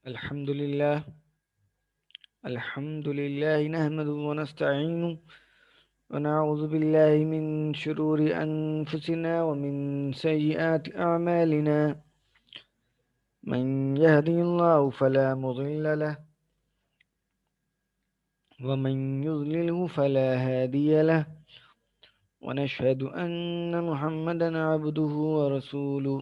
الحمد لله نحمده ونستعينه ونعوذ بالله من شرور أنفسنا ومن سيئات أعمالنا. من يهدي الله فلا مضل له ومن يضلله فلا هادي له، ونشهد أن محمدا عبده ورسوله.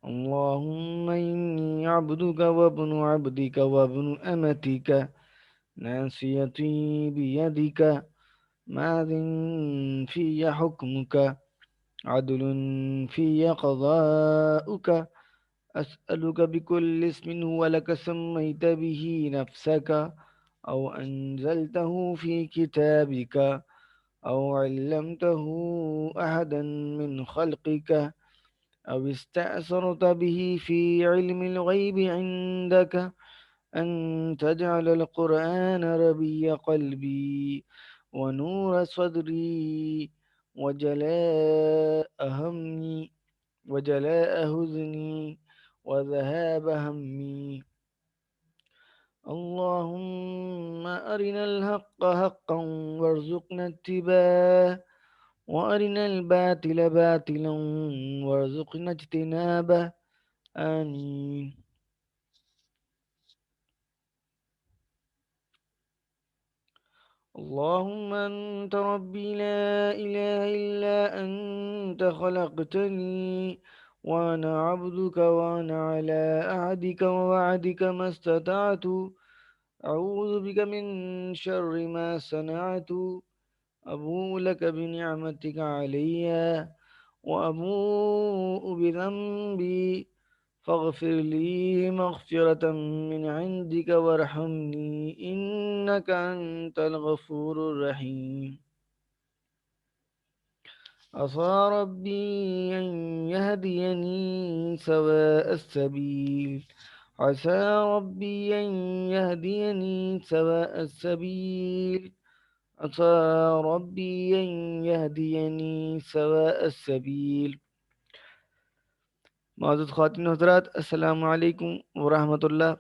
اللهم إني عبدك وابن عبدك وابن أمتك، ناصيتي بيدك، ماض في حكمك، عدل في قضاؤك. أسألك بكل اسم هو لك سميت به نفسك، أو أنزلته في كتابك، أو علمته أحدا من خلقك، أو استأثرت به في علم الغيب عندك، أن تجعل القرآن ربيع قلبي ونور صدري وجلاء همي وجلاء حزني وذهاب همي. اللهم أرنا الحق حقا وارزقنا اتباعه، وأرنا الباطل باطلا وارزقنا اجتنابه. آمين. اللهم أنت ربي لا إله إلا أنت، خلقتني وأنا عبدك، وأنا على عهدك ووعدك ما استطعت. أعوذ بك من شر ما صنعت. أبوء لك بنعمتك علي وأبوء بذنبي، فاغفر لي مغفرة من عندك وارحمني، إنك أنت الغفور الرحيم. عسى ربي أن يهديني سواء السبيل. عسى ربي أن يهديني سواء السبيل. عسى ربي أن يهديني سواء السبيل. معزز خواتین و حضرات، السلام علیکم ورحمۃ اللہ۔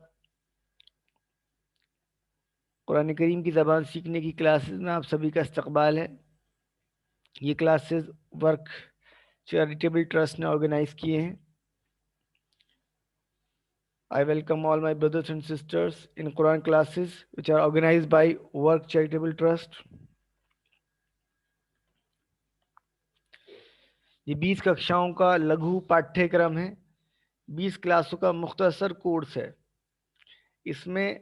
قرآن کریم کی زبان سیکھنے کی کلاسز میں آپ سبھی کا استقبال ہے۔ یہ کلاسز ورک چیریٹیبل ٹرسٹ نے آرگنائز کیے ہیں۔ I welcome all my brothers and sisters in Quran classes which are organized by Work Charitable Trust. یہ 20 ککشاؤں کا لگھو پاٹھیہ کرم ہے، 20 کلاسوں کا مختصر کورس ہے۔ اس میں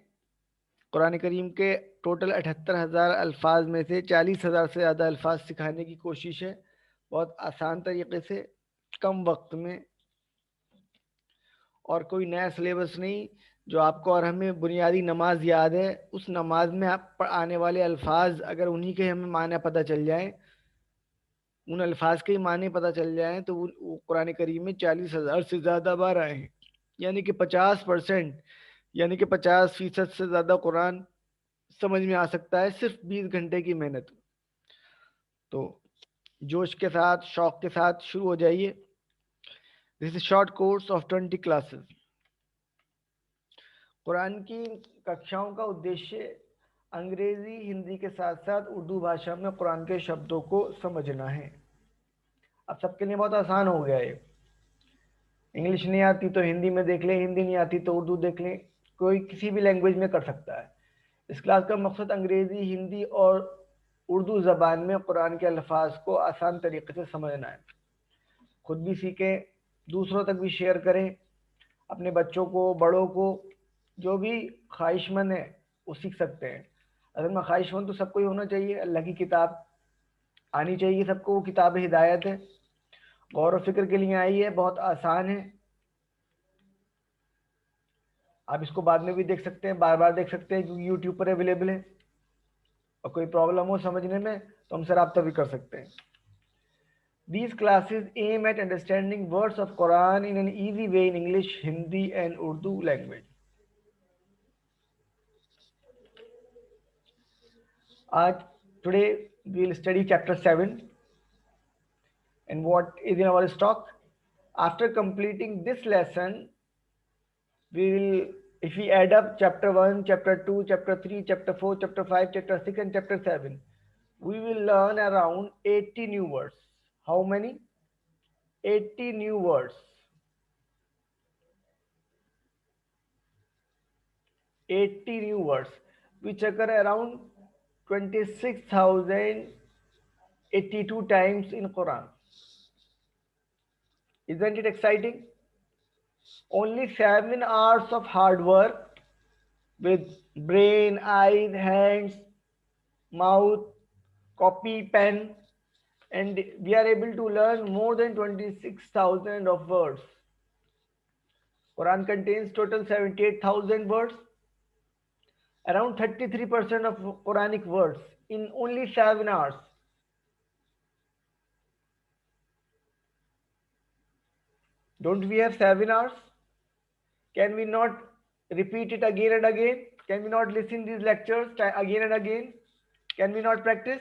قرآن کریم کے ٹوٹل 78,000 الفاظ میں سے 40,000 سے زیادہ الفاظ سکھانے کی کوشش ہے، بہت آسان طریقے سے، کم وقت میں، اور کوئی نیا سلیبس نہیں۔ جو آپ کو اور ہمیں بنیادی نماز یاد ہے، اس نماز میں آپ پر آنے والے الفاظ اگر انہی کے ہمیں معنی پتہ چل جائیں، ان الفاظ کے ہی معنی پتہ چل جائیں، تو وہ قرآن کریم میں 40,000 سے زیادہ بار آئے ہیں، یعنی کہ 50%، یعنی کہ 50% سے زیادہ قرآن سمجھ میں آ سکتا ہے صرف 20 گھنٹے کی محنت۔ تو جوش کے ساتھ، شوق کے ساتھ شروع ہو جائیے۔ This is short course of 20 classes. قرآن کی ککشاؤں کا ادیشیہ انگریزی، ہندی کے ساتھ ساتھ اردو بھاشا میں قرآن کے شبدوں کو سمجھنا ہے۔ اب سب کے لیے بہت آسان ہو گیا ہے۔ انگلش نہیں آتی تو ہندی میں دیکھ لیں، ہندی نہیں آتی تو اردو دیکھ لیں، کوئی کسی بھی لینگویج میں کر سکتا ہے۔ اس کلاس کا مقصد انگریزی، ہندی اور اردو زبان میں قرآن کے الفاظ کو آسان طریقے سے سمجھنا ہے۔ خود بھی سیکھیں، دوسروں تک بھی شیئر کریں، اپنے بچوں کو، بڑوں کو، جو بھی خواہش مند ہے وہ سیکھ سکتے ہیں۔ اگر میں خواہش مند تو سب کو ہی ہونا چاہیے، اللہ کی کتاب آنی چاہیے سب کو، وہ کتاب ہدایت ہے، غور و فکر کے لیے آئی ہے، بہت آسان ہے۔ آپ اس کو بعد میں بھی دیکھ سکتے ہیں، بار بار دیکھ سکتے ہیں، کیونکہ یوٹیوب پر اویلیبل ہے، اور کوئی پرابلم ہو سمجھنے میں تو ہم سے رابطہ بھی کر سکتے ہیں۔ These classes aim at understanding words of Quran in an easy way in English, Hindi and Urdu language. Today we will study chapter 7, and what is in our stock? After completing this lesson, if we add up chapter 1, chapter 2, chapter 3, chapter 4, chapter 5, chapter 6, and chapter 7, we will learn around 80 new words. How many? 80 new words. 80 new words, which occur around 26,082 times in Quran. Isn't it exciting? Only 7 hours of hard work with brain, eyes, hands, mouth, copy, pen, and we are able to learn more than 26,000 of words. Quran contains total 78,000 words. Around 33% of Quranic words in only 7 hours. Don't we have 7 hours? Can we not repeat it again and again? Can we not listen these lectures again and again? Can we not practice?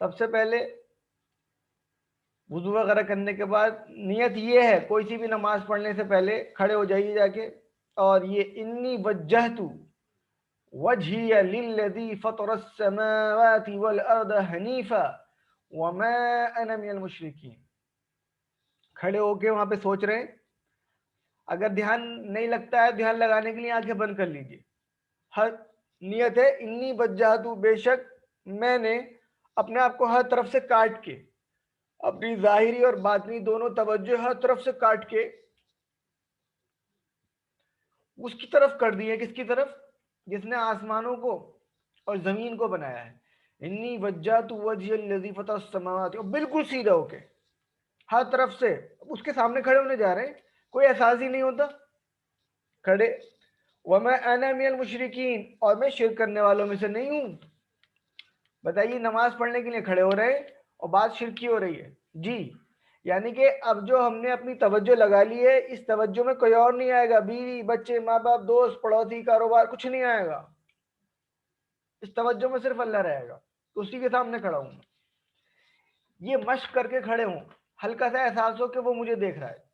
سب سے پہلے وضو وغیرہ کرنے کے بعد نیت یہ ہے، کوئی سی بھی نماز پڑھنے سے پہلے کھڑے ہو جائیے جا کے، اور یہ انی وجہت وجہی للذی فطر السماوات والارض حنیفا وما انا من المشرکین. کھڑے ہو کے وہاں پہ سوچ رہے ہیں. اگر دھیان نہیں لگتا ہے، دھیان لگانے کے لیے آنکھیں بند کر لیجیے. ہر نیت ہے انی وجہت، بے شک میں نے اپنے آپ کو ہر طرف سے کاٹ کے، اپنی ظاہری اور باطنی دونوں توجہ ہر طرف سے کاٹ کے اس کی طرف کر دی ہے. کس کی طرف؟ جس نے آسمانوں کو اور زمین کو بنایا ہے. انی وجہت وجہی الذی فطر السماوات، اور بالکل سیدھا ہو کے ہر طرف سے اس کے سامنے کھڑے ہونے جا رہے ہیں. کوئی احساس ہی نہیں ہوتا کھڑے. وما انا من المشرکین، اور میں شرک کرنے والوں میں سے نہیں ہوں. بتائیے، نماز پڑھنے کے لیے کھڑے ہو رہے اور بات شرک کی ہو رہی ہے. جی، یعنی کہ اب جو ہم نے اپنی توجہ لگا لی ہے، اس توجہ میں کوئی اور نہیں آئے گا. بیوی، بچے، ماں باپ، دوست، پڑوسی، کاروبار، کچھ نہیں آئے گا. اس توجہ میں صرف اللہ رہے گا. تو اسی کے سامنے کھڑا ہوں. یہ مشق کر کے کھڑے ہوں، ہلکا سا احساس ہو کہ وہ مجھے دیکھ رہا ہے.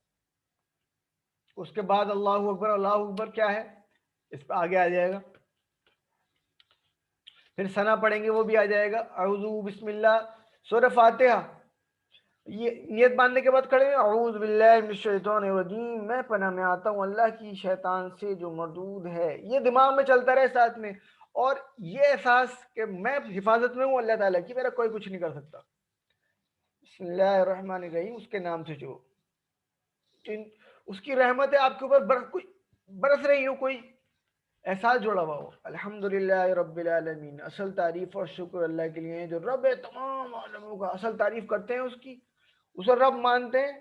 اس کے بعد اللہ اکبر. اللہ اکبر کیا ہے، اس پہ آگے آ جائے گا. پھر ثنا پڑھیں گے، وہ بھی آ جائے گا. اعوذ بسم اللہ، سورہ فاتحہ. یہ نیت باندھنے کے بعد کھڑے ہیں، اعوذ باللہ من الشیطان الرجیم، میں پناہ میں آتا ہوں اللہ کی شیطان سے جو مردود ہے. یہ دماغ میں چلتا رہے ساتھ میں، اور یہ احساس کہ میں حفاظت میں ہوں اللہ تعالیٰ کی، میرا کوئی کچھ نہیں کر سکتا. بسم اللہ الرحمن الرحیم، اس کے نام سے جو اس کی رحمت ہے آپ کے اوپر کوئی برس رہی ہو، کوئی احساس جوڑا ہوا ہو. الحمدللہ رب العالمین، اصل تعریف اور شکر اللہ کے لیے جو رب ہے تمام عالموں کا. اصل تعریف کرتے ہیں اس کی، اسے رب مانتے ہیں.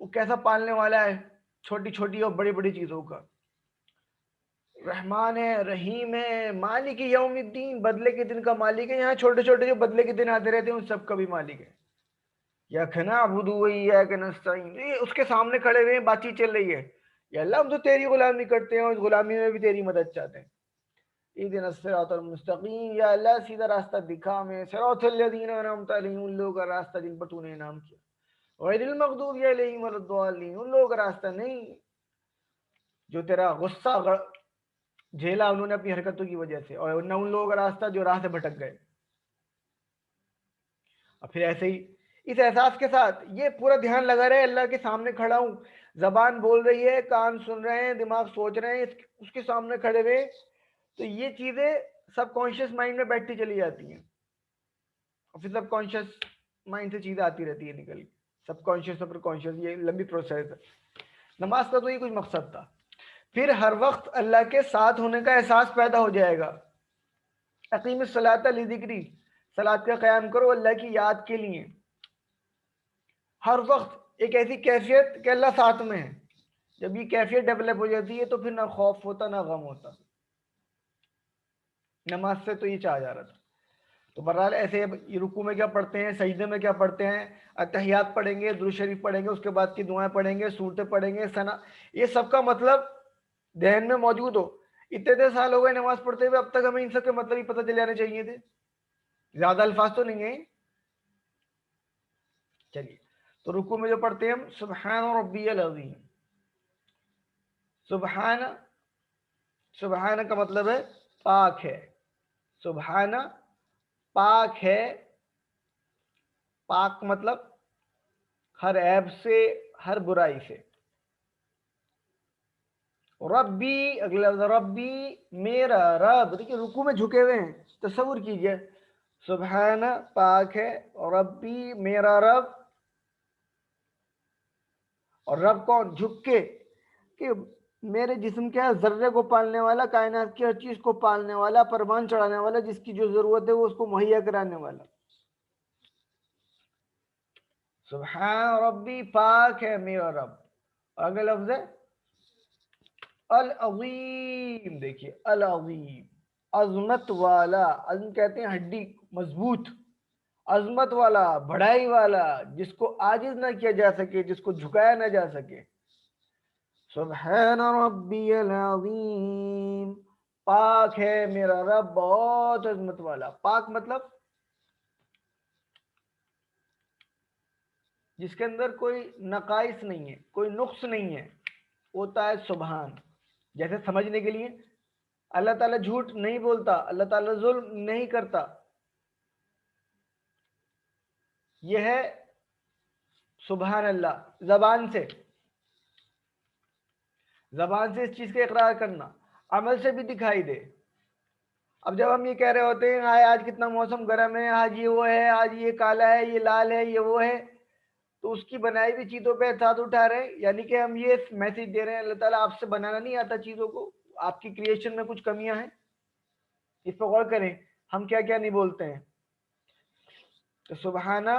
وہ کیسا پالنے والا ہے چھوٹی چھوٹی اور بڑی بڑی چیزوں کا. رحمان ہے، رحیم ہے، مالک یوم الدین، بدلے کے دن کا مالک ہے. یہاں چھوٹے چھوٹے جو بدلے کے دن آتے رہتے ہیں ان سب کا بھی مالک ہے. یا نعبد و ایاک نستعین، یہ اس کے سامنے کھڑے ہوئے ہیں، بات چیت چل رہی ہے. یا اللہ، ہم تو تیری غلامی کرتے ہیں اور اس غلامی میں بھی تیری مدد چاہتے ہیں. اہدنا الصراط المستقیم، یا اللہ سیدھا راستہ دکھا ہمیں. صراط الذین انعمت علیہم، ان لوگوں کا راستہ جن پر تو نے انعام کیا. غیر المغضوب علیہم ولا الضالین، ان لوگوں کا راستہ نہیں جو تیرا غصہ جھیلا انہوں نے اپنی حرکتوں کی وجہ سے، اور نہ ان لوگوں کا راستہ جو راہ سے بھٹک گئے. اور پھر ایسے ہی اس احساس کے ساتھ یہ پورا دھیان لگا رہے اللہ کے سامنے کھڑا ہوں. زبان بول رہی ہے، کان سن رہے ہیں، دماغ سوچ رہے ہیں، اس کے سامنے کھڑے ہوئے. تو یہ چیزیں سب کانشیس مائنڈ میں بیٹھتی چلی جاتی ہیں، اور پھر سب کانشیس مائنڈ سے چیزیں آتی رہتی ہے نکل. سب کانشیس سپر کانشیس، یہ لمبی پروسیس ہے. نماز کا تو یہ کچھ مقصد تھا. پھر ہر وقت اللہ کے ساتھ ہونے کا احساس پیدا ہو جائے گا. اقیم الصلاۃ لذکری، صلاۃ کا قیام کرو اللہ کی یاد کے لیے. ہر وقت ایک ایسی کیفیت کہ اللہ ساتھ میں ہے. جب یہ کیفیت ڈیولپ ہو جاتی ہے تو پھر نہ خوف ہوتا نہ غم ہوتا. نماز سے تو یہ چاہ جا رہا تھا. تو بہرحال ایسے رکوع میں کیا پڑھتے ہیں، سجدے میں کیا پڑھتے ہیں، اتحیات پڑھیں گے، درود شریف پڑھیں گے، اس کے بعد کی دعائیں پڑھیں گے، سورتیں پڑھیں گے، ثنا. یہ سب کا مطلب ذہن میں موجود ہو. اتنے سال ہو گئے نماز پڑھتے ہوئے، اب تک ہمیں ان سب کے مطلب ہی پتہ چل جانے چاہیے تھے. زیادہ الفاظ تو نہیں ہیں. چلیے، تو رکوع میں جو پڑھتے ہیں ہم سبحان ربی العظیم. سبحان، سبحان کا مطلب ہے پاک ہے. سبحان پاک ہے. پاک مطلب ہر عیب سے، ہر برائی سے. ربی، اگلا ربی میرا رب. دیکھیے رکوع میں جھکے ہوئے ہیں، تصور کیجئے. سبحان پاک ہے، ربی میرا رب. اور رب کون؟ جھک کے، کہ میرے جسم کے ذرے کو پالنے والا، کائنات کی ہر چیز کو پالنے والا، پروان چڑھانے والا، جس کی جو ضرورت ہے وہ اس کو مہیا کرانے والا. سبحان ربی، پاک ہے میرا رب. اگلا لفظ ہے العظیم. دیکھیے العظیم، عظمت والا. عظم کہتے ہیں ہڈی مضبوط، عظمت والا، بڑائی والا، جس کو عاجز نہ کیا جا سکے، جس کو جھکایا نہ جا سکے. سبحان ربی العظیم، پاک ہے میرا رب بہت عظمت والا. پاک مطلب جس کے اندر کوئی نقائص نہیں ہے، کوئی نقص نہیں ہے، ہوتا ہے سبحان. جیسے سمجھنے کے لیے اللہ تعالیٰ جھوٹ نہیں بولتا، اللہ تعالیٰ ظلم نہیں کرتا. یہ ہے سبحان اللہ. زبان سے اس چیز کا اقرار کرنا، عمل سے بھی دکھائی دے. اب جب ہم یہ کہہ رہے ہوتے ہیں آج کتنا موسم گرم ہے، آج یہ وہ ہے، آج یہ کالا ہے، یہ لال ہے، یہ وہ ہے، تو اس کی بنائی ہوئی چیزوں پہ ہاتھ اٹھا رہے ہیں. یعنی کہ ہم یہ میسج دے رہے ہیں اللہ تعالیٰ آپ سے بنانا نہیں آتا چیزوں کو، آپ کی کریشن میں کچھ کمیاں ہیں. اس پہ غور کریں ہم کیا کیا نہیں بولتے ہیں. تو سبحانہ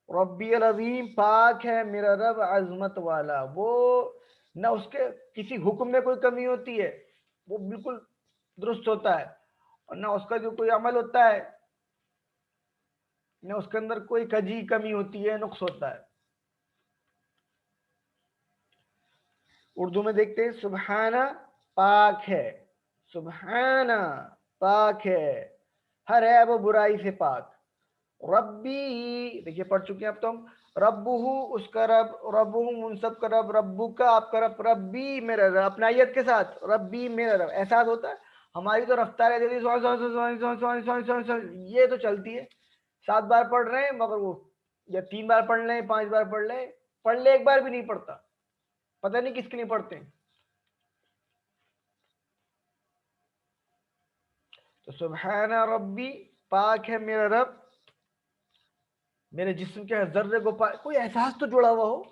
ربی العظیم، پاک ہے میرا رب عظمت والا. وہ نہ اس کے کسی حکم میں کوئی کمی ہوتی ہے، وہ بالکل درست ہوتا ہے، اور نہ اس کا جو کوئی عمل ہوتا ہے، نہ اس کے اندر کوئی کجی کمی ہوتی ہے، نقص ہوتا ہے. اردو میں دیکھتے ہیں سبحانہ پاک ہے، سبحانہ پاک ہے، ہر عیب و برائی سے پاک. ربی دیکھیے پڑھ چکے ہیں اب تو ہم. ربہ اس کا رب، ربہ منصب کا رب، ربو کا آپ کا رب، ربی میرا رب. اپنائیت کے ساتھ ربی میرا رب. احساس ہوتا ہے ہماری تو رفتار ہے یہ تو چلتی ہے، 7 بار پڑھ رہے ہیں مگر وہ یا 3 بار پڑھ لیں، 5 بار پڑھ لے ایک بار بھی نہیں پڑھتا، پتہ نہیں کس کے لیے پڑھتے ہیں. تو سبحان ربی، پاک ہے میرا رب، میرے جسم کے ذرے کو پاک. کوئی احساس تو جڑا ہوا ہو.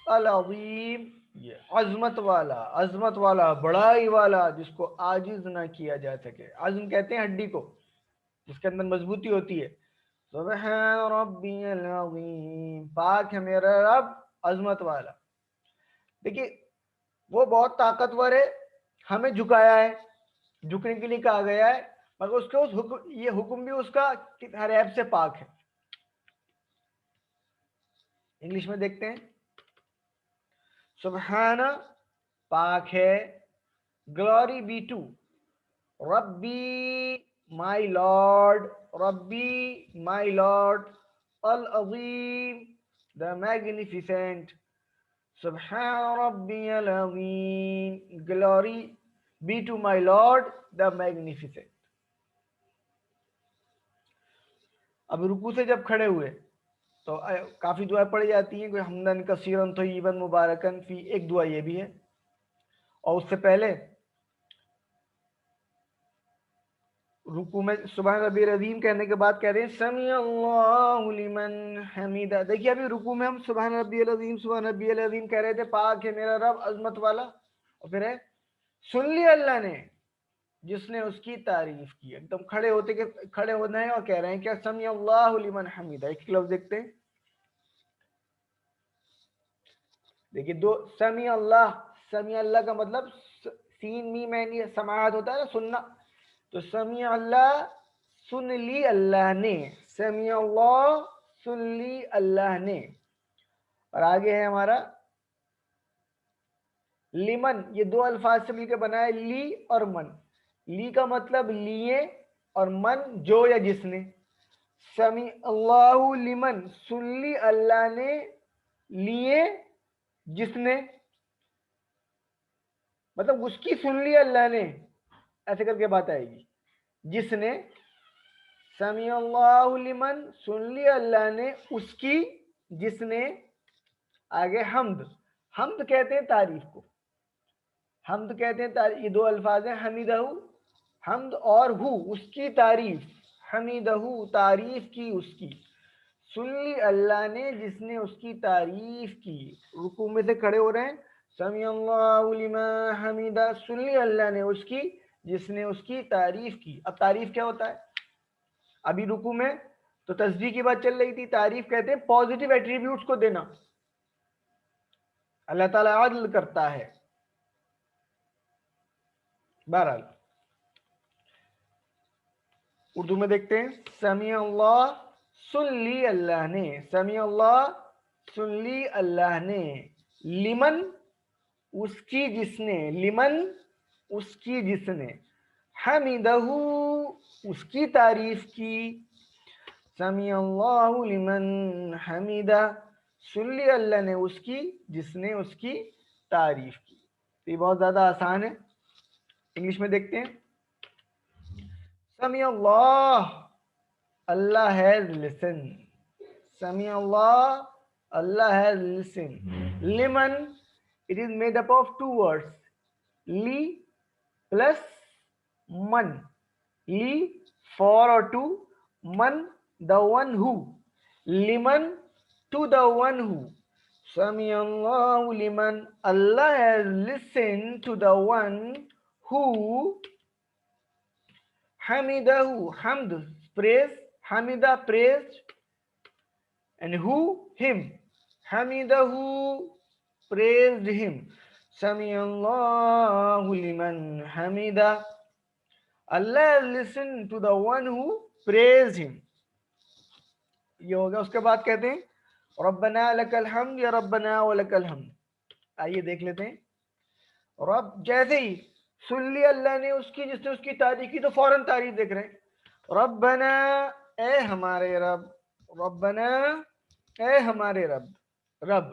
العظیم، یہ عظمت والا، عظمت والا، بڑائی والا، جس کو عاجز نہ کیا جا سکے. عظم کہتے ہیں ہڈی کو جس کے اندر مضبوطی ہوتی ہے. سبحان ربی العظیم، پاک ہے میرا رب عظمت والا. دیکھیے وہ بہت طاقتور ہے، ہمیں جھکایا ہے، جھکنے کے لیے کہا گیا ہے، مگر اس کا یہ حکم بھی اس کا ہر عیب سے پاک ہے. انگلش میں دیکھتے ہیں سبحانہ پاک ہے، گلوری بی ٹو ربی مائی لارڈ، ربی مائی لارڈ، العظیم the magnificent. سبحان ربی العظیم، glory be to my Lord the magnificent. اب رکوع سے جب کھڑے ہوئے تو کافی دعائیں پڑھی جاتی ہیں، کوئی حمدن کثیرن طیبا مبارکن فی، ایک دعا یہ بھی ہے. اور اس سے پہلے رکوع میں سبحان ربی العظیم کہنے کے بعد کہہ رہے ہیں سمیع اللہ لمن حمیدہ. دیکھیے ابھی رکوع میں ہم سبحان ربی العظیم، سبحان ربی العظیم کہہ رہے تھے، پاک ہے میرا رب عظمت والا. اور پھر ہے سن لی اللہ نے جس نے اس کی تعریف کی. ایک دم کھڑے ہوتے کہ کھڑے ہونا ہے اور کہہ رہے ہیں کیا سمیع اللہ لمن حمیدہ. ایک لفظ دیکھتے ہیں، دیکھیے دو سمیع اللہ. سمیع اللہ کا مطلب سین میم عین سماعت ہوتا ہے نا، سننا. تو سمیع اللہ سن لی اللہ نے، سمیع اللہ سن لی اللہ نے. اور آگے ہے ہمارا لمن، یہ دو الفاظ سے مل کے بنا ہے لی اور من. لی کا مطلب لیے اور من جو یا جس نے. سمیع اللہ لمن سن لی اللہ نے، لیے جس نے، مطلب اس کی سن لی اللہ نے، ایسے کر کے بات آئے گی. جس نے سمیع اللہ لمن سن لی اللہ نے، اس کی جس نے. آگے حمد، حمد کہتے ہیں تعریف کو، حمد کہتے ہیں تعریف. یہ دو الفاظ ہیں حمیدہ، حمد اور ہو اس کی تعریف. حمیدہ تعریف کی اس کی، سن لی اللہ نے جس نے اس کی تعریف کی. رکوع میں سے کھڑے ہو رہے ہیں سمیع اللہ لمن حمیدہ، سن لی اللہ نے اس کی جس نے اس کی تعریف کی. اب تعریف کیا ہوتا ہے؟ ابھی رکوع میں تو تسبیح کی بات چل رہی تھی. تعریف کہتے ہیں پازیٹیو ایٹریبیوٹس کو دینا. اللہ تعالیٰ عدل کرتا ہے. بہرحال اردو میں دیکھتے ہیں سمیع اللہ سن لی اللہ نے، سمیع اللہ سن لی اللہ نے، لمن اس کی جس نے، لمن اس کی جس نے، حمیدہ اس کی تعریف کی. سمیع اللہ لمن حمیدہ، سن لی اللہ نے اس کی جس نے اس کی تعریف کی. تو یہ بہت زیادہ آسان ہے. انگلش میں دیکھتے ہیں. سمیع اللہ، Allah has listened. Sami Allah, Allah has listened. Liman, it is made up of two words. Li plus man. Li, for or to. Man, the one who. Liman, to the one who. Sami Allahu liman, Allah has listened to the one who. Hamidahu, hamd, praise. Hamida, praised. And who? Him. Hamidahu, praised him. Sami Allahu liman hamida. Allah listened to the one who praised him. یہ ہوگا. اس کے بعد کہتے ہیں ربنا لک الحمد یا ربنا ولک الحمد. آئیے دیکھ لیتے ہیں. رب جیسے ہی سن لی اللہ نے اس کی جس نے اس کی تعریف کی تو فوراً تعریف دیکھ رہے ہیں. ربنا، اے ہمارے رب. ربنا، اے ہمارے رب. رب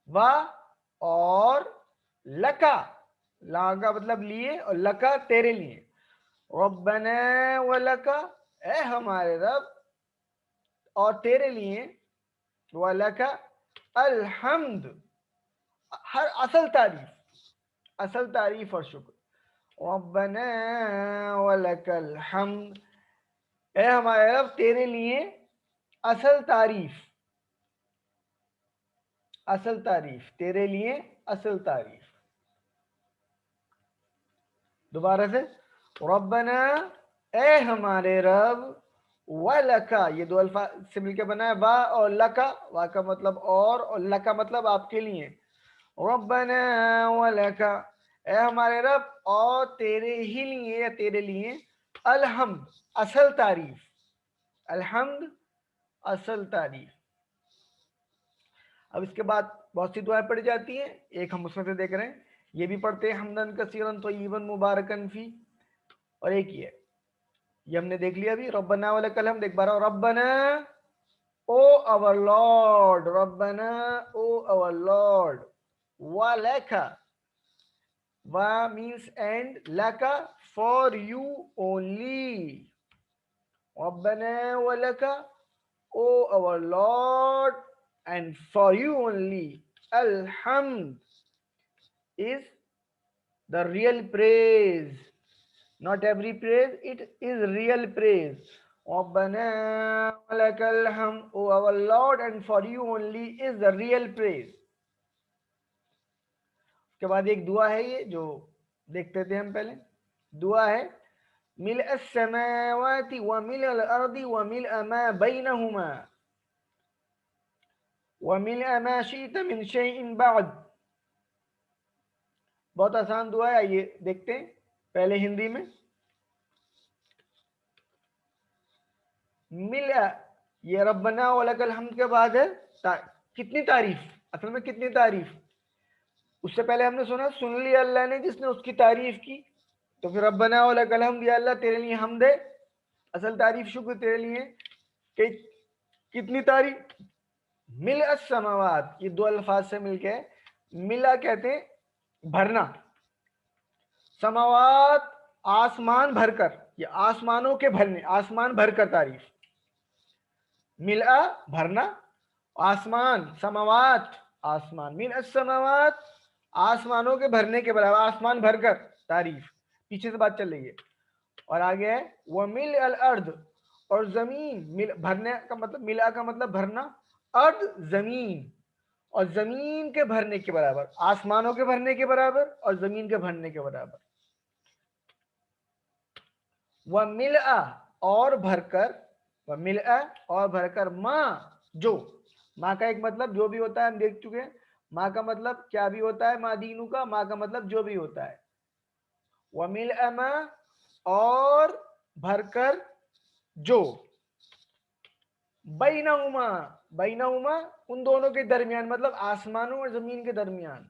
وا اور لکا، لا کا مطلب لیے اور لکا تیرے لیے. ربنا ولکا، اے ہمارے رب اور تیرے لیے. ولکا الحمد، ہر اصل تعریف اور شکر. ربنا ولک الحمد، اے ہمارے رب تیرے لیے اصل تعریف تیرے لیے اصل تعریف. دوبارہ سے. ربنا، اے ہمارے رب. ولکا، یہ دو الفاظ سے مل کے بنا ہے. وا اور لکا، وا کا مطلب اور لکا مطلب آپ کے لیے. ربنا ولکا، اے ہمارے رب اور تیرے ہی لیے یا تیرے لیے. الحمد، اصل تعریف. الحمد، اصل تعریف. اب اس کے بعد بہت سی دعائیں پڑھی جاتی ہیں. ایک ہم اس میں سے دیکھ رہے ہیں. یہ بھی پڑھتے ہیں حمدن کثیرن طیبا مبارکن فی. اور ایک یہ ہم نے دیکھ لیا ابھی. ربنا ولک الحمد. ایک بار ربنا، او our Lord. ربنا، او our Lord. وَلَكَ، wa means and, laka for you only. ربنا ولك, O our Lord, and for you only. Alhamd is the real praise. Not every praise, it is real praise. ربنا ولك الحمد, O our Lord, and for you only is the real praise. اس کے بعد ایک دعا ہے یہ جو دیکھتے تھے ہم پہلے. دعا ہے ملء السماوات وملء الارض وملء ما بينهما وملء ما شئت من شيء بعد. بہت آسان دعا ہے. یہ دیکھتے ہیں پہلے ہندی میں. ملء یہ ربنا ولک الحمد کے بعد ہے کتنی تعریف. اصل میں کتنی تعریف. اس سے پہلے ہم نے سن لی اللہ نے جس نے اس کی تعریف کی. تو پھر ربنا ولک الحمد, یا اللہ تیرے لیے حمد ہے, اصل تعریف شکر تیرے لیے. کہ کتنی تعریف. ملء السماوات, یہ دو الفاظ سے مل کے ملا کہتے ہیں بھرنا. سماوات آسمان بھر کر, یہ آسمانوں کے بھرنے, آسمان بھر کر تعریف. ملء بھرنا, آسمان, سماوات آسمان, ملء السماوات آسمانوں کے بھرنے کے برابر, آسمان بھر کر تعریف. پیچھے سے بات چل رہی ہے. اور آگے ہے وَمِلْءَ الْأَرْضِ, اور زمین. بھرنے کا مطلب, ملا کا مطلب بھرنا, ارض زمین, اور زمین کے بھرنے کے برابر, آسمانوں کے بھرنے کے برابر اور زمین کے بھرنے کے برابر. وَمِلْءَ اور بھر کر, وَمِلْءَ اور بھر کر, ماں جو, ماں کا ایک مطلب جو بھی ہوتا ہے ہم دیکھ چکے ہیں. ماں کا مطلب کیا بھی ہوتا ہے, ماں دینو کا, ماں کا مطلب جو بھی ہوتا ہے. وَمِلْءَ مَا اور بھر کر جو, بَيْنَهُمَا, بَيْنَهُمَا ان دونوں کے درمیان, مطلب آسمانوں اور زمین کے درمیان,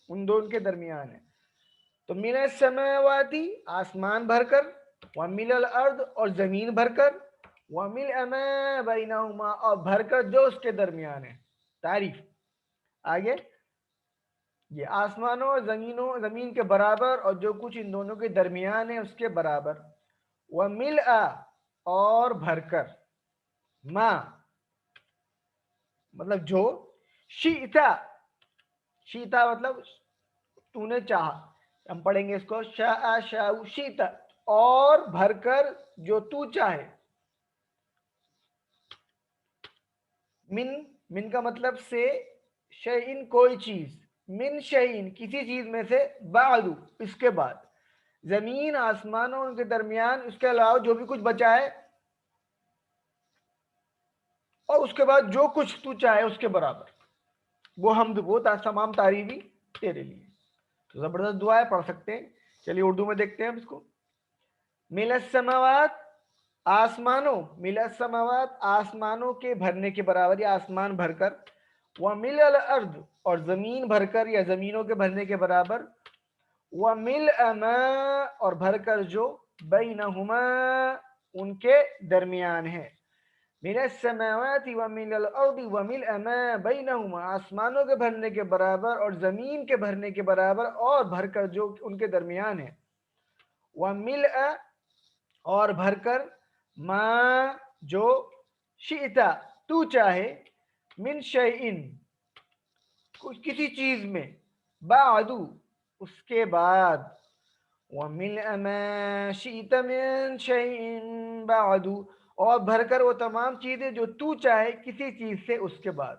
ان دونوں کے درمیان ہے. تو مِنَ السَّمَاوَاتِ آسمان بھر کر, وَمِنَ الْأَرْضِ اور زمین بھر کر, وَمِلْءَ مَا بَيْنَهُمَا اور بھر کر جو اس کے درمیان ہے. تعریف آگے یہ آسمانوں اور زمین کے برابر اور جو کچھ ان دونوں کے درمیان ہے اس کے برابر. وَمِلْءَ اور بھر کر. ما مطلب جو. شِئْتَ شِئْتَ مطلب تو نے چاہا. ہم پڑھیں گے اس کو شاء شاء شِئْتَ اور بھر کر جو تو چاہے. من کا مطلب سے شیئن کوئی چیز. من شیئن کسی چیز میں سے. بعد اس کے بعد. زمین آسمانوں کے درمیان اس کے علاوہ جو بھی کچھ بچا ہے اور اس کے بعد جو کچھ تو چاہے اس کے برابر. وہ حمد وہ تمام تعریفی تیرے لیے. تو زبردست دعا ہے, پڑھ سکتے ہیں. چلیے اردو میں دیکھتے ہیں ہم اس کو. مِلَ السماوات آسمانوں. مِلَ السماوات آسمانوں کے بھرنے کے برابر یا آسمان بھر کر. وَمِلَ الْأَرْض اور زمین بھر کر یا زمینوں کے بھرنے کے برابر. وَمِلْءَ مَا اور بھر کر جو. بَيْنَهُمَا ان کے درمیان ہے. مِنَ السَّمَاوَاتِ وَمِنَ الْأَرْضِ وَمِلْءَ مَا بَيْنَهُمَا آسمانوں کے بھرنے کے برابر اور زمین کے بھرنے کے برابر اور بھر کر جو ان کے درمیان ہے. وَمِلْءَ اور بھر کر. ما جو. شئت تو چاہے. من شیئن کسی چیز میں. بعد اس کے بعد. وَمِلْءَ مَا شِئْتَ مِن شَيْءٍ بَعْدُ اور بھر کر وہ تمام چیزیں جو تو چاہے کسی چیز سے اس کے بعد.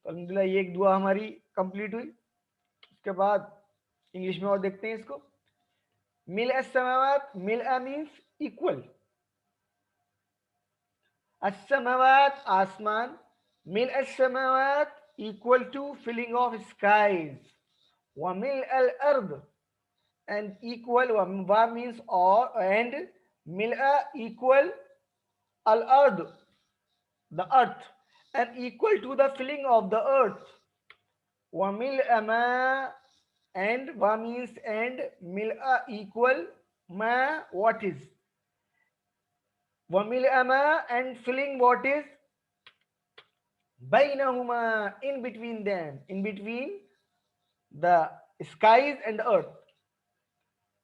تو الحمدللہ یہ ایک دعا ہماری کمپلیٹ ہوئی. اس کے بعد انگلش میں اور دیکھتے ہیں اس کو. مِلْءَ السَّمَاوَات مِلْءَ means equal. السماوات آسمان. مِلْءَ السماوات equal to filling of skies. وَمِلْءَ الْأَرْض and equal. wa means or and. مِلْءَ equal al-ard the earth and equal to the filling of the earth. وَمِلْءَ مَا and wa means and. مِلْءَ equal ma what is. وَمِلْءَ مَا and filling what is. بَيْنَهُمَا in between them, in between the skies and the earth.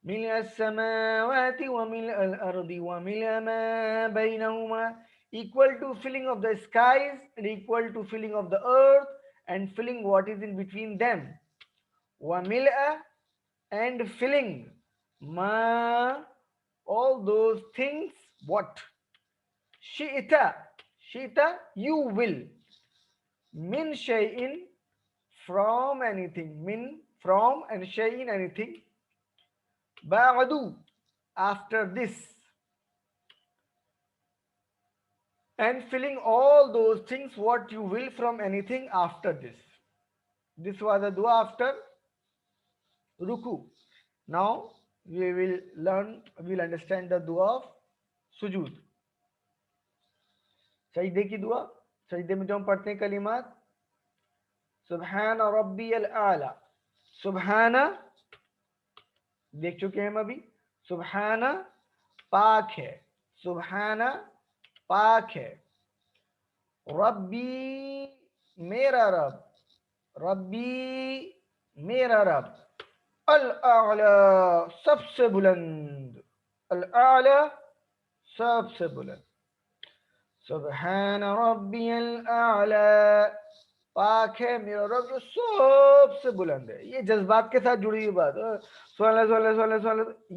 مِلْءَ السَّمَاوَاتِ وَمِلْءَ الْأَرْضِ وَمِلْءَ مَا بَيْنَهُمَا equal to filling of the skies and equal to filling of the earth and filling what is in between them. وَمِلْءَ and filling. Ma all those things what. شِئْتَ شِئْتَ you will. Min shay'in from anything. Min from and shay'in anything. Ba'du after this. And filling all those things what you will from anything after this. This was the dua after ruku. Now we will understand the dua of sujud. سجدے کی دعا. سجدے میں جو ہم پڑھتے ہیں کلمات. سبحان ربی الاعلی. سبحان دیکھ چکے ہیں ہم ابھی. سبحان پاک ہے. سبحان پاک ہے. ربی میرا رب. ربی میرا رب. الاعلی سب سے بلند. الاعلی سب سے بلند. سبحان ربی الاعلی پاک ہے میرا رب جو سب سے بلند ہے. یہ جذبات کے ساتھ جڑی ہوئی بات. سوال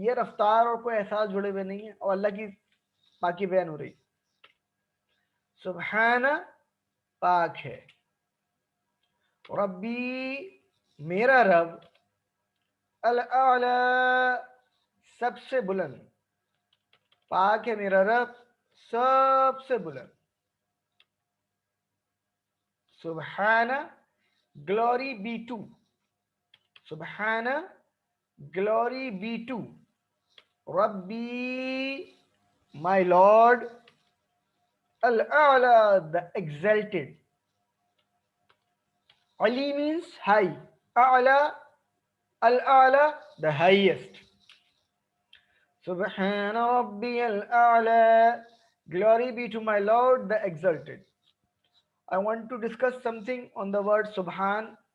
یہ رفتار اور کوئی احساس جڑے ہوئے نہیں ہے اور اللہ کی پاکی بیان ہو رہی. سبحان پاک ہے. ربی میرا رب. الاعلی سب سے بلند. پاک ہے میرا رب سب سے بلند. سبحانہ glory be to. سبحانہ glory be to. Rabbi my Lord. Al-A'la the exalted. Ali means high. A'la Al-A'la the highest. سبحان ربي الأعلى Glory be to my Lord the exalted. I want to discuss something on the word subhan,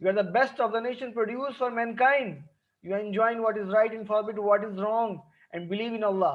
You are the best of the nation produced for mankind. You enjoin what is right and forbid what is wrong and believe in Allah.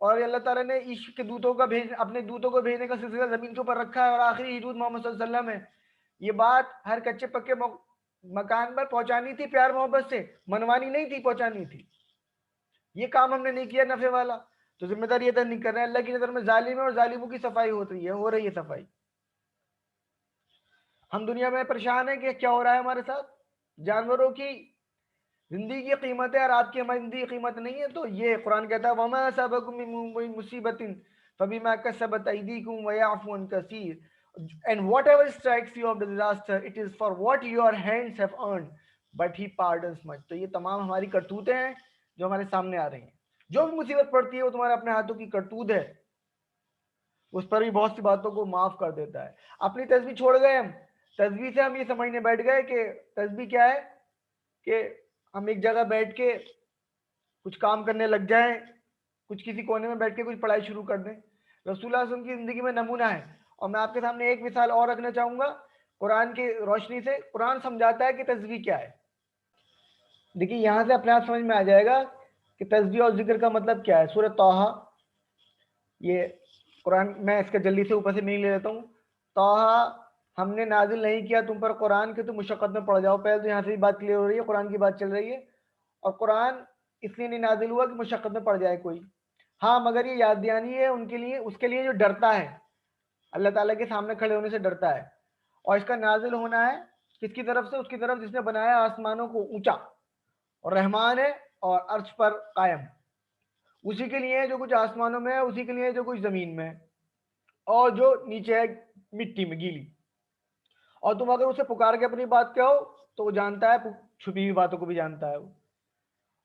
اور اللہ تعالیٰ نے عشق کے دودوں کا اپنے دودوں کو بھیجنے کا سلسلہ زمین کے اوپر رکھا ہے، اور آخری دودھ محمد صلی اللہ علیہ وسلم ہے. یہ بات ہر کچے پکے مکان پر پہنچانی تھی پیار محبت سے، منوانی نہیں تھی، پہنچانی تھی. یہ کام ہم نے نہیں کیا نفع والا، تو ذمہ داری یہ نہیں کر رہے ہیں. اللہ کی نظر میں ظالم ہے، اور ظالموں کی صفائی ہو رہی ہے صفائی. ہم دنیا میں پریشان ہیں کہ کیا ہو رہا ہے ہمارے ساتھ. جانوروں کی زندگی کی قیمت ہے اور آپ کی ہماری زندگی کی قیمت نہیں ہے. تو یہ قرآن کہتا ہے وَمَا أَصَابَكُم مِّن مُّصِيبَةٍ فَبِمَا كَسَبَتْ أَيْدِيكُمْ وَيَعْفُو عَن كَثِيرٍ. And whatever strikes you of the disaster, it is for what your hands have earned, but he pardons much. تو یہ تمام ہماری کرتوتیں ہیں جو ہمارے سامنے آ رہی ہیں. جو بھی مصیبت پڑتی ہے وہ تمہارے اپنے ہاتھوں کی کرتوت ہے. اس پر بھی بہت سی باتوں کو معاف کر دیتا ہے. اپنی تسبیح چھوڑ گئے ہم. تسبیح سے ہم یہ سمجھنے بیٹھ گئے کہ تسبیح کیا ہے کہ ہم ایک جگہ بیٹھ کے کچھ کام کرنے لگ جائیں، کچھ کسی کونے میں بیٹھ کے کچھ پڑھائی شروع کر دیں. رسول اللہ صلی اللہ علیہ وسلم کی زندگی میں نمونہ ہے. اور میں آپ کے سامنے ایک مثال اور رکھنا چاہوں گا قرآن کی روشنی سے. قرآن سمجھاتا ہے کہ تسبیح کیا ہے. دیکھیے یہاں سے اپنے آپ سمجھ میں آ جائے گا کہ تسبیح اور ذکر کا مطلب کیا ہے. سورۃ طٰہٰ، یہ قرآن میں اس کا جلدی سے اوپر سے نہیں لے لیتا ہوں. طٰہٰ ہم نے نازل نہیں کیا تم پر قرآن کہ تم مشقت میں پڑ جاؤ. پہلے تو یہاں سے بھی بات کلیئر ہو رہی ہے، قرآن کی بات چل رہی ہے. اور قرآن اس لیے نہیں نازل ہوا کہ مشقت میں پڑ جائے کوئی. ہاں مگر یہ یاد دہانی ہے ان کے لیے، اس کے لیے جو ڈرتا ہے، اللہ تعالیٰ کے سامنے کھڑے ہونے سے ڈرتا ہے. اور اس کا نازل ہونا ہے کس کی طرف سے؟ اس کی طرف جس نے بنایا آسمانوں کو اونچا اور رحمان ہے اور عرش پر قائم. اسی کے لیے جو کچھ آسمانوں میں ہے، اسی کے لیے جو کچھ زمین میں ہے، اور جو نیچے ہے مٹی میں گیلی. اور تم اگر اسے پکار کے اپنی بات کہو تو وہ جانتا ہے، چھپی ہوئی باتوں کو بھی جانتا ہے وہ.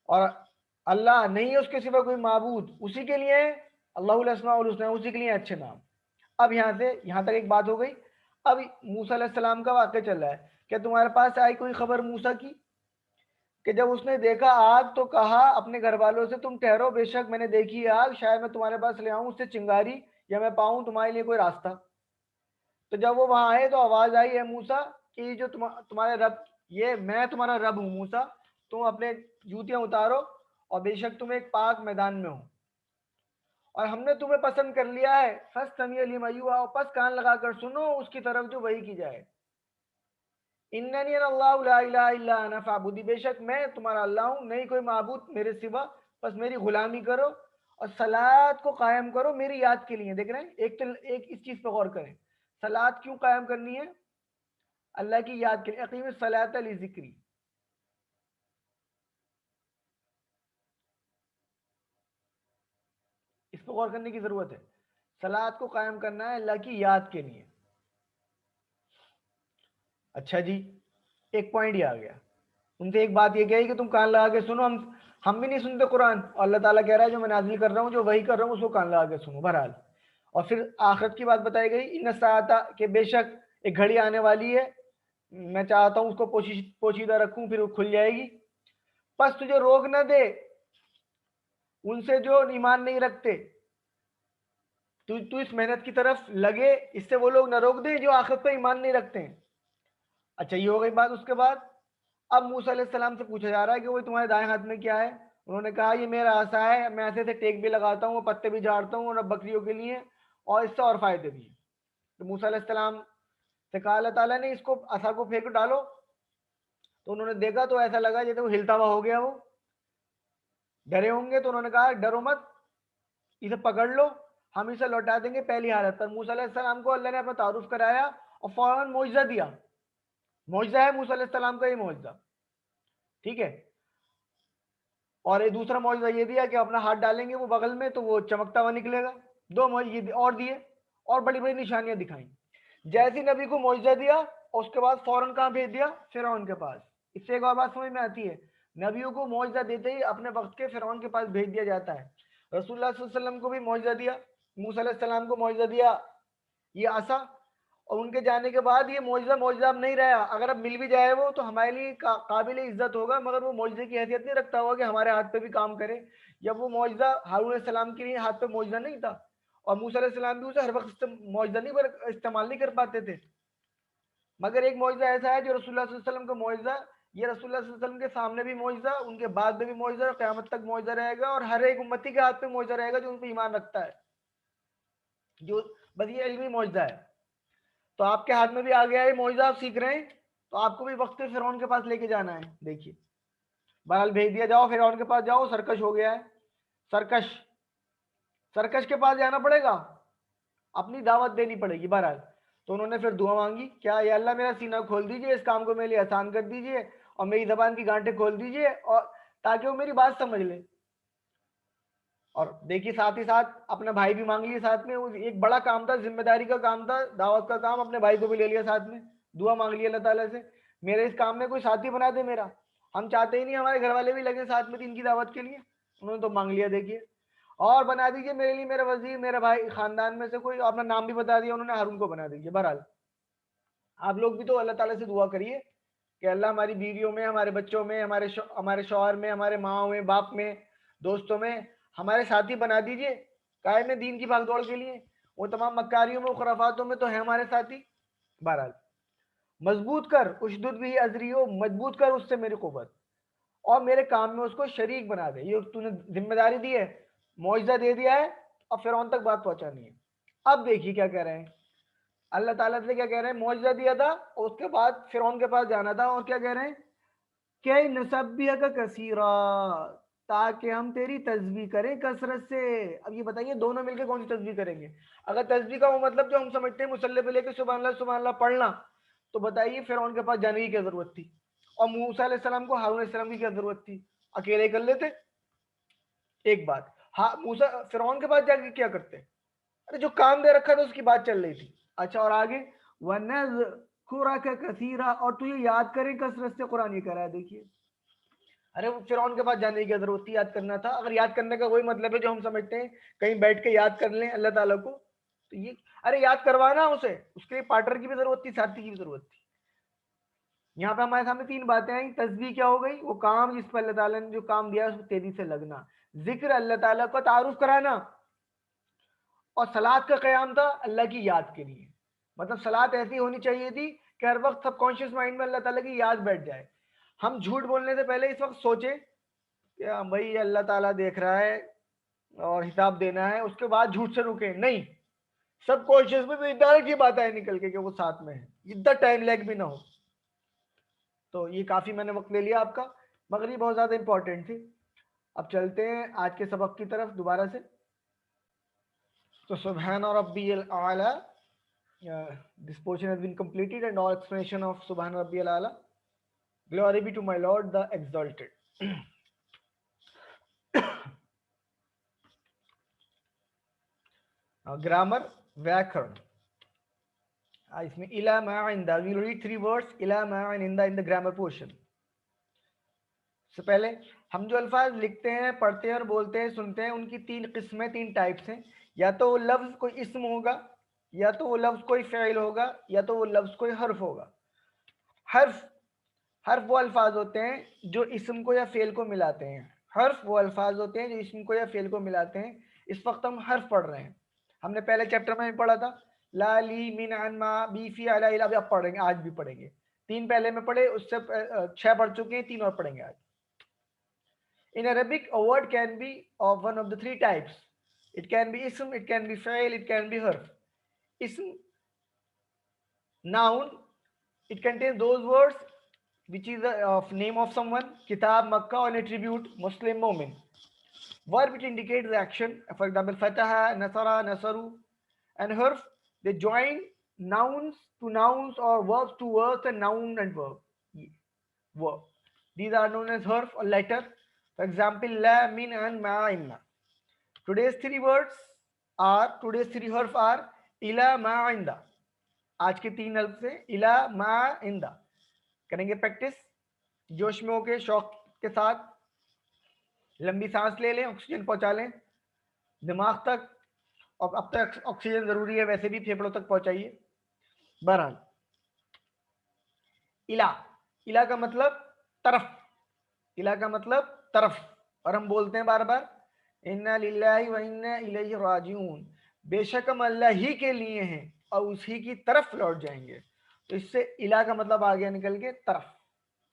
اور اللہ نہیں ہے اس کے سوا کوئی معبود، اسی کے لیے اللہ الاسماء الحسنی، اسی کے لیے اچھے نام. اب یہاں تک ایک بات ہو گئی. اب موسیٰ علیہ السلام کا واقعہ چل رہا ہے. کیا تمہارے پاس آئی کوئی خبر موسیٰ کی کہ جب اس نے دیکھا آگ تو کہا اپنے گھر والوں سے تم ٹھہرو، بے شک میں نے دیکھی آگ، شاید میں تمہارے پاس لے آؤں اس سے چنگاری یا میں پاؤں تمہارے لیے کوئی راستہ. تو جب وہ وہاں آئے تو آواز آئی ہے موسیٰ کہ جو تمہارے رب، یہ میں تمہارا رب ہوں موسیٰ، تم اپنے جوتیاں اتارو اور بے شک تم ایک پاک میدان میں ہو اور ہم نے تمہیں پسند کر لیا ہے. فَاسْتَمِعْ لِمَا يُوحَىٰ، پس کان لگا کر سنو اس کی طرف جو وحی کی جائے. اِنَّنِي أَنَا اللَّهُ لَا إِلَٰهَ إِلَّا أَنَا فَاعْبُدْنِی، بے شک میں تمہارا اللہ ہوں، نہیں کوئی معبود میرے سوا، بس میری غلامی کرو اور صلاۃ کو قائم کرو میری یاد کے لیے. دیکھ رہے ہیں ایک اس چیز پہ غور کریں. صلاۃ کیوں قائم کرنی ہے؟ اللہ کی یاد کے لیے. اقیم الصلاۃ لذکری. اس پہ غور کرنے کی ضرورت ہے. صلاۃ کو قائم کرنا ہے اللہ کی یاد کے لیے. اچھا جی، ایک پوائنٹ یہ آ گیا. ان سے ایک بات یہ کہی کہ تم کان لگا کے سنو. ہم بھی نہیں سنتے قرآن، اور اللہ تعالیٰ کہہ رہا ہے جو میں نازل کر رہا ہوں، جو وحی کر رہا ہوں، اس کو کان لگا کے سنو. بہرحال اور پھر آخرت کی بات بتائی گئی، ان الساعۃ، کہ بے شک ایک گھڑی آنے والی ہے، میں چاہتا ہوں اس کو پوشیدہ رکھوں، پھر وہ کھل جائے گی. پس تجھے روک نہ دے ان سے جو ایمان نہیں رکھتے. تو اس محنت کی طرف لگے، اس سے وہ لوگ نہ روک دیں جو آخرت پہ ایمان نہیں رکھتے ہیں. اچھا یہ ہو گئی بات. اس کے بعد اب موسیٰ علیہ السلام سے پوچھا جا رہا ہے کہ وہ تمہارے دائیں ہاتھ میں کیا ہے؟ انہوں نے کہا یہ میرا عصا ہے، میں ایسے سے ٹیک بھی لگاتا ہوں، پتے بھی جھاڑتا ہوں، اور بکریوں کے لیے اور اس سے اور فائدے بھی. تو موسیٰ علیہ السلام سے کہا اللہ تعالیٰ نے اس کو عصا کو پھینک ڈالو. تو انہوں نے دیکھا تو ایسا لگا جیسے وہ ہلتا ہوا ہو گیا. وہ ڈرے ہوں گے تو انہوں نے کہا ڈرو مت، اسے پکڑ لو، ہم اسے لوٹا دیں گے پہلی حالت پر. موسیٰ علیہ السلام کو اللہ نے اپنا تعارف کرایا اور فوراً معجزہ دیا. معجزہ ہے موسیٰ علیہ السلام کا یہ معجزہ، ٹھیک ہے. اور ایک دوسرا معجزہ یہ دیا کہ اپنا ہاتھ ڈالیں گے وہ بغل میں تو وہ چمکتا ہوا نکلے گا. دو معجزے اور دیے اور بڑی بڑی نشانیاں دکھائیں. جیسی نبی کو معجزہ دیا اور اس کے بعد فوراً کہاں بھیج دیا؟ فرعون کے پاس. اس سے ایک اور بات سمجھ میں آتی ہے، نبیوں کو معجزہ دیتے ہی اپنے وقت کے فرعون کے پاس بھیج دیا جاتا ہے. رسول اللہ صلی اللہ علیہ وسلم کو بھی معجزہ دیا، موسیٰ علیہ السلام کو معجزہ دیا یہ عصا، اور ان کے جانے کے بعد یہ معجزہ اب نہیں رہا. اگر اب مل بھی جائے وہ تو ہمارے لیے قابل عزت ہوگا، مگر وہ معجزے کی حیثیت نہیں رکھتا ہوگا کہ ہمارے ہاتھ پہ بھی کام کرے. یا وہ معجزہ ہارون علیہ السلام کے لیے ہاتھ پہ معجزہ نہیں تھا، اور موسیٰ علیہ السلام بھی اسے ہر وقت معجزہ نہیں استعمال نہیں کر پاتے تھے. مگر ایک معجزہ ایسا ہے جو رسول اللہ صلی اللہ علیہ وسلم کا معجزہ یہ رسول اللہ صلی اللہ علیہ وسلم کے سامنے بھی معجزہ، ان کے بعد میں بھی معجزہ، قیامت تک معجزہ رہے گا، اور ہر ایک امتی کے ہاتھ میں معجزہ رہے گا جو ان پہ ایمان رکھتا ہے، جو بس یہ علمی معجزہ ہے۔ تو آپ کے ہاتھ میں بھی آ گیا ہے معجزہ، آپ سیکھ رہے ہیں، تو آپ کو بھی وقت فرعون کے پاس لے کے جانا ہے۔ دیکھیے بہرحال بھیج دیا، جاؤ فرعون کے پاس جاؤ، سرکش ہو گیا ہے، سرکش، سرکش کے پاس جانا پڑے گا، اپنی دعوت دینی پڑے گی۔ بہرحال تو انہوں نے پھر دعا مانگی، کیا یا اللہ میرا سینہ کھول دیجئے، اس کام کو میرے لیے آسان کر دیجئے، اور میری زبان کی گانٹیں کھول دیجئے، اور تاکہ وہ میری بات سمجھ لے۔ اور دیکھیے ساتھ ہی ساتھ اپنا بھائی بھی مانگ لیے ساتھ میں، ایک بڑا کام تھا، ذمہ داری کا کام تھا، دعوت کا کام، اپنے بھائی کو بھی لے لیا ساتھ میں، دعا مانگ لی اللہ تعالیٰ سے، میرے اس کام میں کوئی ساتھی بنا دے میرا، ہم چاہتے ہی نہیں ہمارے گھر والے بھی لگے ساتھ میں دین کی دعوت کے لیے، انہوں نے تو مانگ لیا۔ دیکھیے اور بنا دیجیے میرے لیے میرا وزیر، میرا بھائی، خاندان میں سے کوئی، اپنا نام بھی بتا دیا انہوں نے، ہارون کو بنا دیجیے۔ بہرحال آپ لوگ بھی تو اللہ تعالیٰ سے دعا کریے کہ اللہ ہماری بیویوں میں، ہمارے بچوں میں، ہمارے شوہر میں، ہمارے ماں میں، باپ میں، دوستوں میں ہمارے ساتھی بنا دیجئے قائم دین کی بھاگ دوڑ کے لیے، وہ تمام مکاریوں میں، خرافاتوں میں تو ہے ہمارے ساتھی۔ بہرحال مضبوط کر، اشدد بھی ازریو، مضبوط کر اس سے میری قوت، اور میرے کام میں اس کو شریک بنا دے۔ یہ تو نے ذمہ داری دی ہے، معجزہ دے دیا ہے، اور فرعون تک بات پہنچانی ہے۔ اب دیکھیے کیا کہہ رہے ہیں اللہ تعالیٰ سے، کیا کہہ رہے ہیں، معجزہ دیا تھا اور اس کے بعد فرعون کے پاس جانا تھا، اور کیا کہہ رہے ہیں کہ نسبحک کثیرا، تاکہ ہم تیری تسبیح کریں کثرت سے۔ اب یہ بتائیے دونوں مل کے کون سی تسبیح کریں گے؟ اگر تسبیح کا وہ مطلب جو ہم سمجھتے ہیں مصلی پہ لے کے سبحان اللہ پڑھنا، تو بتائیے فرعون کے پاس جانے کی کیا ضرورت تھی، اور موسیٰ علیہ السلام کو ہارون علیہ السلام کی کیا ضرورت تھی، اکیلے کر لیتے۔ ایک بات، ہاں موسیٰ فرعون کے پاس جا کے کیا کرتے، ارے جو کام دے رکھا تھا اس کی بات چل رہی تھی۔ اچھا اور آگے وَنَذْكُرَكَ كَثِيرًا، اور تو یہ یاد کریں کثرت سے، قرآن یہ کہہ رہا ہے۔ دیکھیے ارے وہ فرعون کے پاس جانے کی کیا ضرورت تھی، یاد کرنا تھا۔ اگر یاد کرنے کا وہی مطلب ہے جو ہم سمجھتے ہیں کہیں بیٹھ کے یاد کر لیں اللہ تعالیٰ کو، تو یہ ارے یاد کروانا اسے، اس کے پارٹنر کی بھی ضرورت تھی، ساتھی کی بھی ضرورت تھی۔ یہاں پہ ہمارے سامنے تین باتیں آئیں، تسبیح کیا ہو گئی، وہ کام جس پہ اللہ تعالیٰ نے جو کام دیا اس پہ تیزی سے لگنا، ذکر اللہ تعالیٰ کو تعارف کرانا، اور صلاۃ کا قیام تھا اللہ کی یاد کے لیے۔ مطلب صلاۃ ایسی ہونی چاہیے تھی کہ ہر وقت سب کانشیس مائنڈ میں اللہ تعالیٰ کی یاد بیٹھ جائے۔ ہم جھوٹ بولنے سے پہلے اس وقت سوچیں کہ بھائی اللہ تعالیٰ دیکھ رہا ہے اور حساب دینا ہے، اس کے بعد جھوٹ سے رکیں نہیں، سب کانشیس میں بھی ڈائریکٹ یہ بات آئے نکل کے کہ وہ ساتھ میں ہے، اتنا ٹائم لیگ بھی نہ ہو۔ تو یہ کافی میں نے وقت لے لیا آپ کا، مگر یہ بہت زیادہ امپورٹنٹ تھی۔ اب چلتے ہیں آج کے سبق کی طرف دوبارہ سے۔ تو سبحان ربی الاعلی، this portion has been completed and all explanation of Subhan Rabbi al-Ala. Glory be to my Lord the Exalted. Grammar, Vyakaran. اس میں ila ma inda, we will read 3 words ila ma inda in the grammar portion. سے پہلے ہم جو الفاظ لکھتے ہیں، پڑھتے ہیں اور بولتے ہیں، سنتے ہیں، ان کی 3 قسمیں، 3 ٹائپس ہیں۔ یا تو وہ لفظ کوئی اسم ہوگا، یا تو وہ لفظ کوئی فعل ہوگا، یا تو وہ لفظ کوئی حرف ہوگا۔ حرف وہ الفاظ ہوتے ہیں جو اسم کو یا فعل کو ملاتے ہیں، حرف وہ الفاظ ہوتے ہیں جو اسم کو یا فعل کو ملاتے ہیں۔ اس وقت ہم حرف پڑھ رہے ہیں، ہم نے پہلے چیپٹر میں پڑھا تھا لا لی من عن ما بی فی علی، اب آپ پڑھیں گے، آج بھی پڑھیں گے۔ 3 پہلے میں پڑھے، اس سے 6 پڑھ چکے ہیں، 3 اور پڑھیں گے آج۔ In Arabic, a word can be of one of the 3 types. It can be ism, it can be fa'il, it can be harf. Ism, noun, it contains those words which is the name of someone, kitab, Makkah, or an attribute, Muslim, Mu'min. Verb, it indicates the action. For example, fataha, nasara, nasaru. And harf, they join nouns to nouns or verbs to verbs and noun and verb. These are known as harf or letter. For example, la, min, an, ma, inna. Today's 3 harf are ila, ma, inda. آج کے 3 حرف سے الا، ما، اندا۔ کریں گے practice جوش میں ہو کے، شوق کے ساتھ۔ لمبی سانس لے لیں، آکسیجن پہنچا لیں دماغ تک، اور اب تک آکسیجن ضروری ہے ویسے بھی، پھیپڑوں تک پہنچائیے۔ بہرحال الا کا مطلب طرف، الا کا مطلب طرف، اور ہم بولتے ہیں بار بار انا للہ و انا الیہ راجعون، بے شک ہم اللہ ہی کے لیے ہیں اور اسی کی طرف لوٹ جائیں گے۔ تو اس سے الہ کا مطلب آ گیا نکل کے طرف۔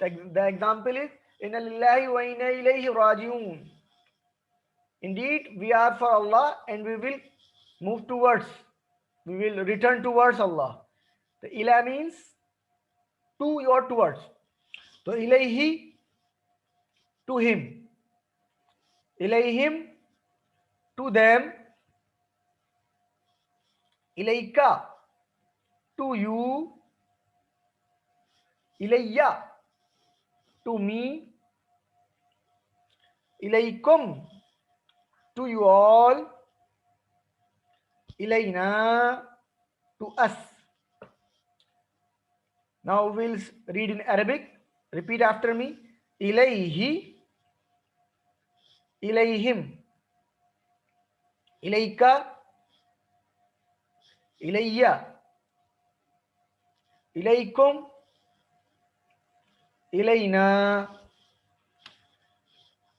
The example is inna lillahi wa inna ilayhi rajiun. Indeed we are for Allah and we will move towards, we will return towards Allah. The ila means to or towards, so ilayhi to him, ilayhim to them, ilayka to you, ilayya, to me, ilaykum, to you all, ilayna, to us. Now we'll read in Arabic. Repeat after me. Ilayhi, ilayhim, ilayka, ilayya, ilaykum, ilayna.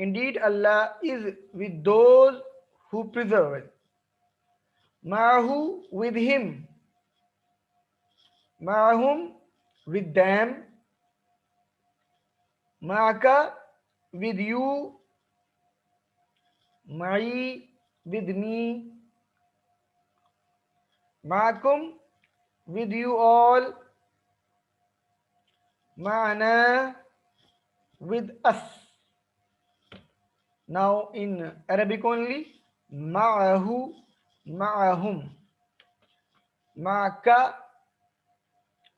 indeed Allah is with those who preserve. Mahu, with him, mahum, with them, maka, with you, mai, with me, makum, with you all, ma'ana, with us. Now in Arabic only, ma'ahu, ma'ahum, ma'aka,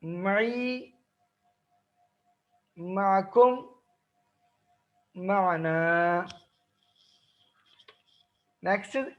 ma'i, ma'akum, ma'ana. Next is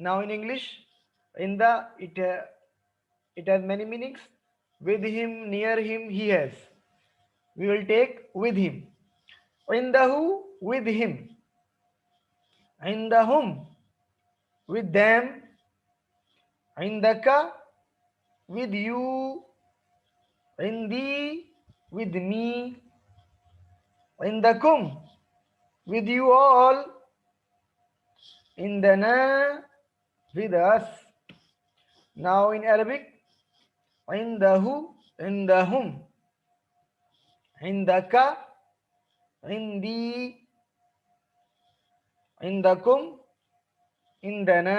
Now in English, inda, it has many meanings. With him, near him, he has. We will take with him. Indahu, with him. Indahum, with them. Indaka, with you. عندي with me, عندكم with you all, عندنا with us. Now in Arabic, عنده عندهم, عندك عندي, عندكم عندنا.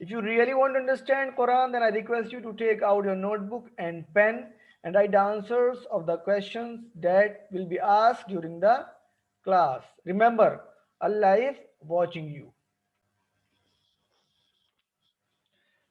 If you really want to understand Quran, then I request you to take out your notebook and pen and write the answers of the questions that will be asked during the class. Remember, Allah is watching you.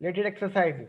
related exercises.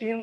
3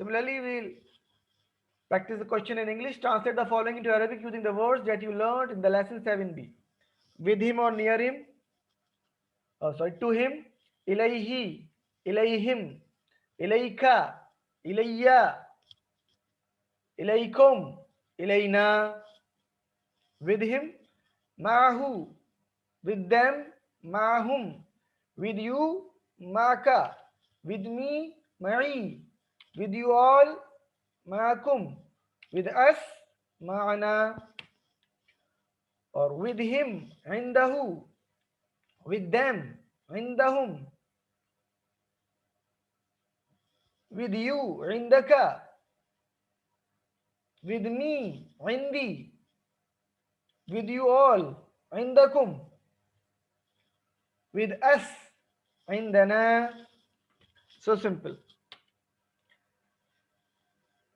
Similarly, we'll practice the question in English. Translate the following into Arabic using the words that you learned in the lesson 7b. With him or near him, to him, ilayhi, ilayhim, ilayka, ilayya, ilaykum, ilayna. With him, ma'ahu, with them, ma'ahum, with you, ma'aka, with me, ma'i, with you all, ma'akum, with us, ma'ana, or with him, indahu, with them, indahum, with you, indaka, with me, indi, with you all, indakum, with us, indana. So simple.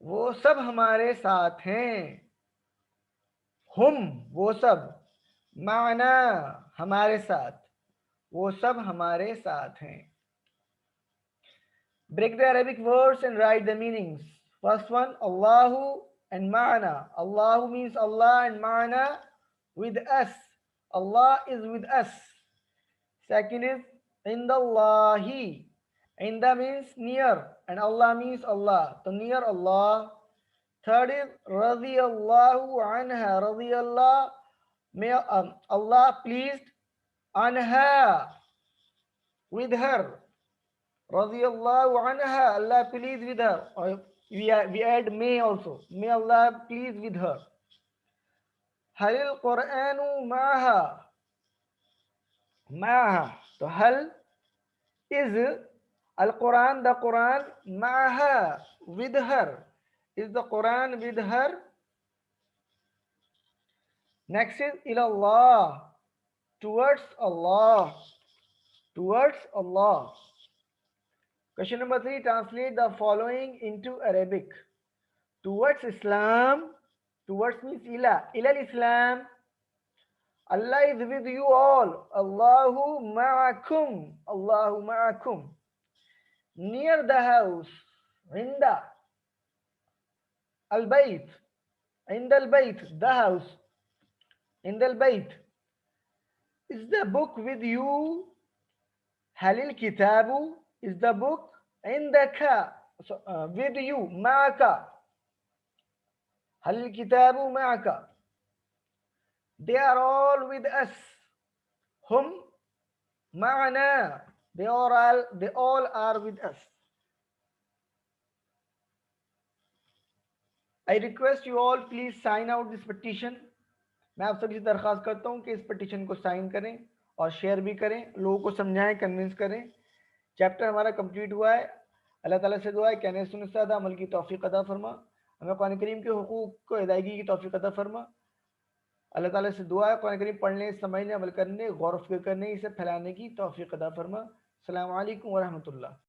وہ سب ہمارے ساتھ ہیں. ہم وہ سب، معنا ہمارے ساتھ، وہ سب ہمارے ساتھ ہیں. Break the Arabic words and write the meanings. First one, Allahu and ma'ana. Allahu means Allah and ma'ana with us. Allah is with us. Second is Indallahi. Inda means near and Allah means Allah. So near Allah. Third is Radiyallahu anha. Radiyallah. May Allah pleased anha with her. Radiyallahu anha, Allah pleased with her. Or we add may also. May Allah please with her. Halil Qur'anu ma'aha. Ma'aha. So hal is Al-Quran, the Quran, ma'aha, with her. Is the Quran with her? Next is ilallah, towards Allah. Towards Allah. Question number 3, translate the following into Arabic. Towards Islam, towards means ila Islam. Allah is with you all. Allahu ma'akum. Allahu ma'akum. Near the house. Inda. Al-Bayt. Inda al-Bayt. The house. Inda al-Bayt. Is the book with you? Halil kitabu. Is the book indaka? So, with you. Ma'aka. Halil kitabu ma'aka. They are all with us. Hum ma'ana. They all are with us. I request you all please sign out this petition. میں آپ سب سے درخواست کرتا ہوں کہ اس petition کو sign کریں اور شیئر بھی کریں، لوگوں کو سمجھائیں، کنونس کریں. چیپٹر ہمارا کمپلیٹ ہوا ہے. اللہ تعالیٰ سے دعا ہے کہنے سننے سے زیادہ عمل کی توفیق عطا فرما. ہمیں قرآن کریم کے حقوق کو ادائیگی کی توفیق عطا فرما. اللہ تعالیٰ سے دعا ہے قرآن کریم پڑھنے، سمجھنے، عمل کرنے، غور و فکر کرنے، اسے پھیلانے کی توفیق عطا فرما. السلام علیکم ورحمۃ اللہ.